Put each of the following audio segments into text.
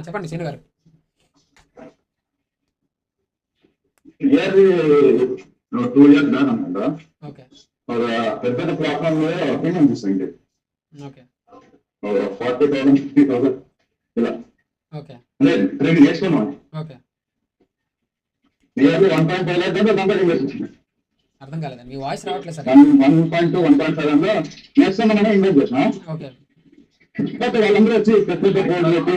చెప్పండి శ్రీను గారు. Yearly 2 years back అనుకుంటా ఓకే ఒక పెద్ద ప్లాట్ఫామ్ లో పేమెంట్ ఇస్తాండి. ఓకే 40,000 50,000 ఇలా ఓకే అంటే ట్రైనింగ్ చేసుకున్నాం. ఓకే ఇయర్లీ 1.5 lakh దాకా దాంట్లో ఇన్వెస్ట్ చేసాం. అర్థం కాలేదండి, మీ వాయిస్ రావట్లేదు సార్. 1.2 1.5 లో నేర్చుకున్నామని ఇన్వెస్ట్ చేసినాం. ఓకే బట్ వాళ్ళందరూ వచ్చి పెద్ద బోర్డు పెట్టి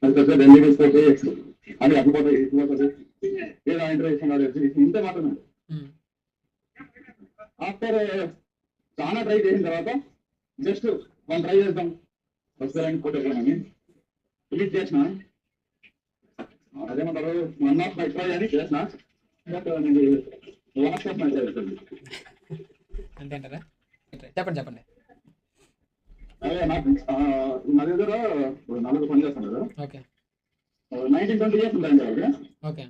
అది పెద్ద డెలివరీస్ పెట్టి అది అడ్డుపోతుంది ఇటుపోతుంది ఏదో ఇంటర్వ్యూస్ ఇంతే మాత్రమే. ఆఫ్టర్ చాలా ట్రై చేసిన తర్వాత జస్ట్ మనం ట్రై చేద్దాం వస్తారని కొట్టేసానని ఫినిష్ చేసిన. అదేమంటారు 1 of my try అని చేసిన. But last of my try అవుతుంది అంతే అంటారా? చెప్పండి చెప్పండి. అదే నాకు నా దగ్గర 4 పని చేస్తాను కదా. ఓకే 19-20 years ఉంటాయి కదా. ఓకే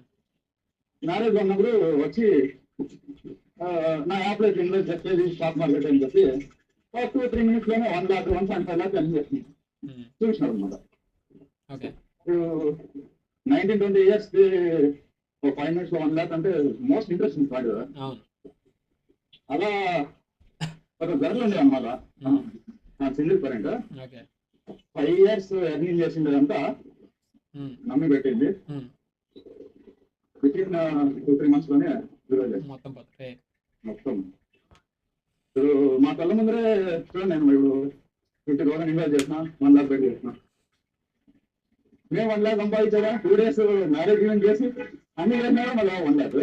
మ్యారేజ్ ఉన్నప్పుడు వచ్చి నా యాప్లో ఇన్వెస్ట్ చేసేది స్టాక్ మార్కెట్ అని చెప్పి 2-3 minutes లోనే 1 lakh 1.5 lakh అని చేసింది చూసినారు అనమాట. ఓకే 19-20 years 5 minutes లో 1 lakh అంటే మోస్ట్ ఇంట్రెస్టింగ్ పాయింట్ కదా. అలా ఒక గర్ల్ ఉండే అనమాట నా సింగిల్ పేరెంట్. 5 years ఎర్నింగ్ చేసిండేదంతా నమ్మి పెట్టింది. విత్ ఇన్ 2-3 months లోనే మొత్తం మా కళ్ళ ముందరే చూడండి. నేను ఇప్పుడు 50,000 ఇన్వెస్ట్ చేసిన 1 lakh పెట్టి చేసిన. మేము 1 lakh సంపాదించాగా 2 days మ్యారేజ్ ఈవెంట్ చేసి అన్ని చేసినా మళ్ళీ 1 lakh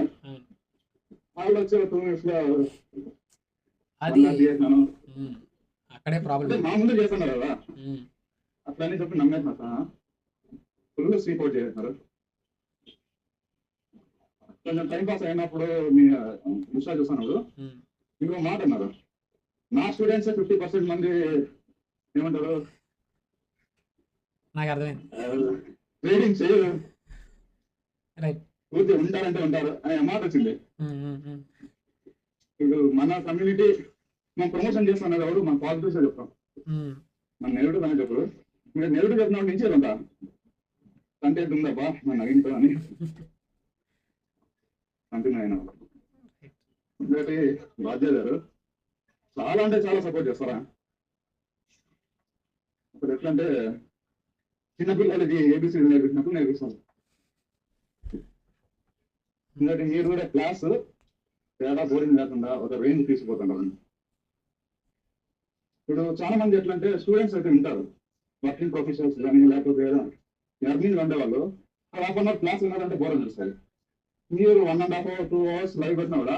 వాళ్ళు వచ్చి 2 minutes లో చేసినాను. అక్కడే ప్రాబ్లం. మా ముందు చేస్తున్నారు కదా అట్లని చెప్పి నమ్మేసిన ఫుల్ స్వీప్ అవుట్ చేస్తున్నారు. కొంచెం టైం పాస్ అయినప్పుడు మీ ఇన్స్టా చూస్తున్నప్పుడు ఇంకో మాట అన్నారు. నా స్టూడెంట్స్ 50% మంది ఏమంటారు నాకు అర్థమైంది. ట్రేడింగ్ చేయరు పూర్తి ఉంటారంటే ఉంటారు అనే మాట వచ్చింది. ఇప్పుడు మన కమ్యూనిటీ మనం ప్రమోషన్ చేస్తున్నారు ఎవరు మన పాజిటివ్స్ చెప్తాం. మన నెగిటివ్ అని చెప్పరు. మీరు నెగిటివ్ చెప్పిన నుంచి ఉంటా కంటెంట్ ఉందబ్బా మన నగింతో అని కంటిన్యూ అయినా. ఇంకోటి బాధ్యత గారు చాలా అంటే చాలా సపోర్ట్ చేస్తారా. ఇప్పుడు ఎట్లంటే చిన్నపిల్లలకి ఏబిసిడి నేర్పించినప్పుడు నేర్పిస్తారు. ఇంకోటి మీరు కూడా క్లాస్ తేడా బోరింగ్ లేకుండా ఒక రేంజ్ తీసుకుపోతున్నారు. ఇప్పుడు చాలా మంది ఎట్లంటే స్టూడెంట్స్ అయితే ఉంటారు వర్కింగ్ ప్రొఫెషనల్స్ కానీ లేకపోతే ఎర్నింగ్ ఉండేవాళ్ళు 1/2 hour క్లాస్ ఉన్నారంటే బోర్ అనిపిస్తుంది. మీరు 1.5 hours 2 hours లైవ్ పెట్టినా కూడా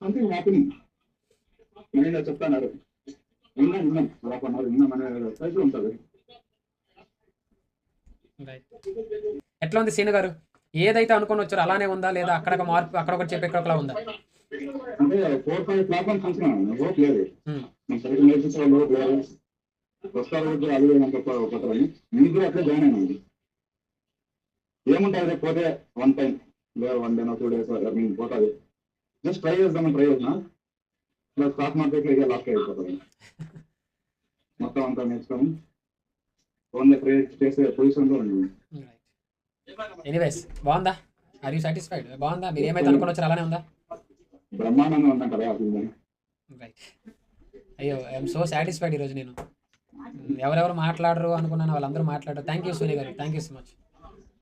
సంథింగ్ హ్యాపీనింగ్ నేను చెప్తాను. విన్నాం 1/2 hour విన్నామనే టైప్లో ఉంటుంది. ఎట్లా ఉంది శ్రీను గారు? ఏదైతే అనుకుని వచ్చారో అలానే ఉందా లేదా అక్కడ మార్పు అక్కడ ఒకటి చెప్పి ఎక్కడ ఉందా? అంటే 4-5 ప్లాట్ఫామ్స్ చూసినాను. హోప్ లేదు సరిగ్గా నేర్పించడం హోప్ లేదు. వస్తారు అది కొత్తని మీకు అట్లే జాయిన్ అయినా ఏముంటుంది పోతే 1 time లేదు 1 day 2 days ఎర్నింగ్ పోతుంది. జస్ట్ ట్రై చేద్దామని ట్రై చేసిన స్టాక్ మార్కెట్లో ఇక లాస్ట్ అయిపోతుంది. మొత్తం అంతా నేర్చుకొని ఓన్లీ ట్రేడ్ చేసే పొజిషన్లో ఉంది. ఎనీవేస్ బాగుందా? Are you satisfied? బాగుందా? మీరు ఏమైతే అనుకుని వచ్చారు అలానే ఉందా? బ్రహ్మాండంగా ఉన్నాం కదా. రైట్. అయ్యో ఐఎమ్ సో సాటిస్ఫైడ్ ఈరోజు. నేను ఎవరెవరు మాట్లాడరు అనుకున్నాను వాళ్ళందరూ మాట్లాడారు. థ్యాంక్ యూ సూర్య గారు, థ్యాంక్ యూ సో మచ్.